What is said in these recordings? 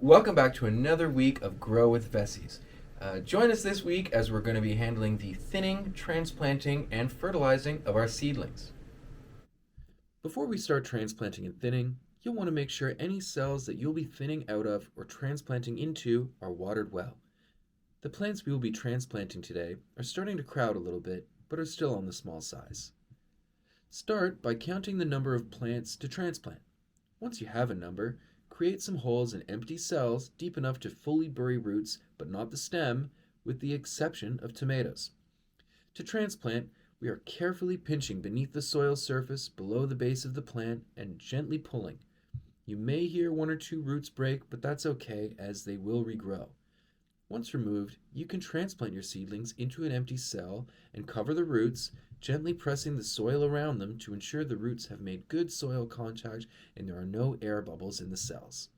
Welcome back to another week of Grow with Veseys. Join us this week as we're going to be handling the thinning, transplanting, and fertilizing of our seedlings. Before we start transplanting and thinning, you'll want to make sure any cells that you'll be thinning out of or transplanting into are watered well. The plants we will be transplanting today are starting to crowd a little bit, but are still on the small size. Start by counting the number of plants to transplant. Once you have a number, create some holes in empty cells deep enough to fully bury roots, but not the stem, with the exception of tomatoes. To transplant, we are carefully pinching beneath the soil surface below the base of the plant and gently pulling. You may hear one or two roots break, but that's okay as they will regrow. Once removed, you can transplant your seedlings into an empty cell and cover the roots, gently pressing the soil around them to ensure the roots have made good soil contact and there are no air bubbles in the cells.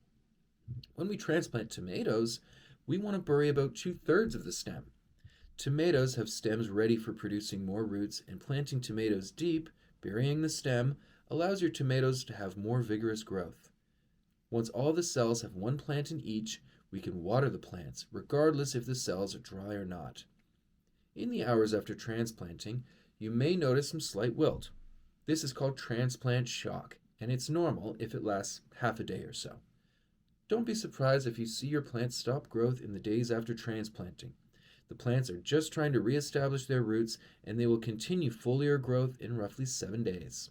When we transplant tomatoes, we want to bury about 2/3 of the stem. Tomatoes have stems ready for producing more roots, and planting tomatoes deep, burying the stem, allows your tomatoes to have more vigorous growth. Once all the cells have one plant in each, we can water the plants, regardless if the cells are dry or not. In the hours after transplanting, you may notice some slight wilt. This is called transplant shock, and it's normal if it lasts half a day or so. Don't be surprised if you see your plants stop growth in the days after transplanting. The plants are just trying to reestablish their roots, and they will continue foliar growth in roughly 7 days.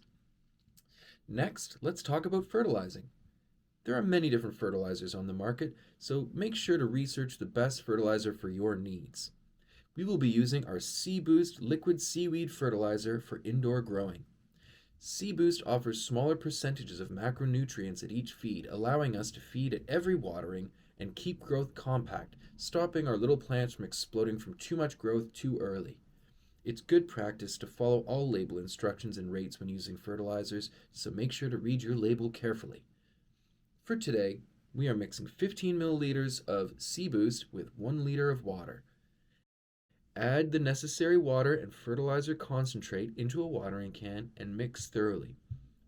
Next, let's talk about fertilizing. There are many different fertilizers on the market, so make sure to research the best fertilizer for your needs. We will be using our Sea Boost liquid seaweed fertilizer for indoor growing. Sea Boost offers smaller percentages of macronutrients at each feed, allowing us to feed at every watering and keep growth compact, stopping our little plants from exploding from too much growth too early. It's good practice to follow all label instructions and rates when using fertilizers, so make sure to read your label carefully. For today, we are mixing 15 milliliters of Sea Boost with 1 liter of water. Add the necessary water and fertilizer concentrate into a watering can and mix thoroughly.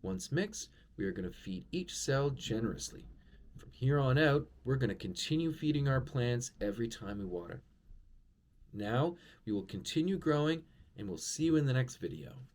Once mixed, we are going to feed each cell generously. From here on out, we're going to continue feeding our plants every time we water. Now, we will continue growing and we'll see you in the next video.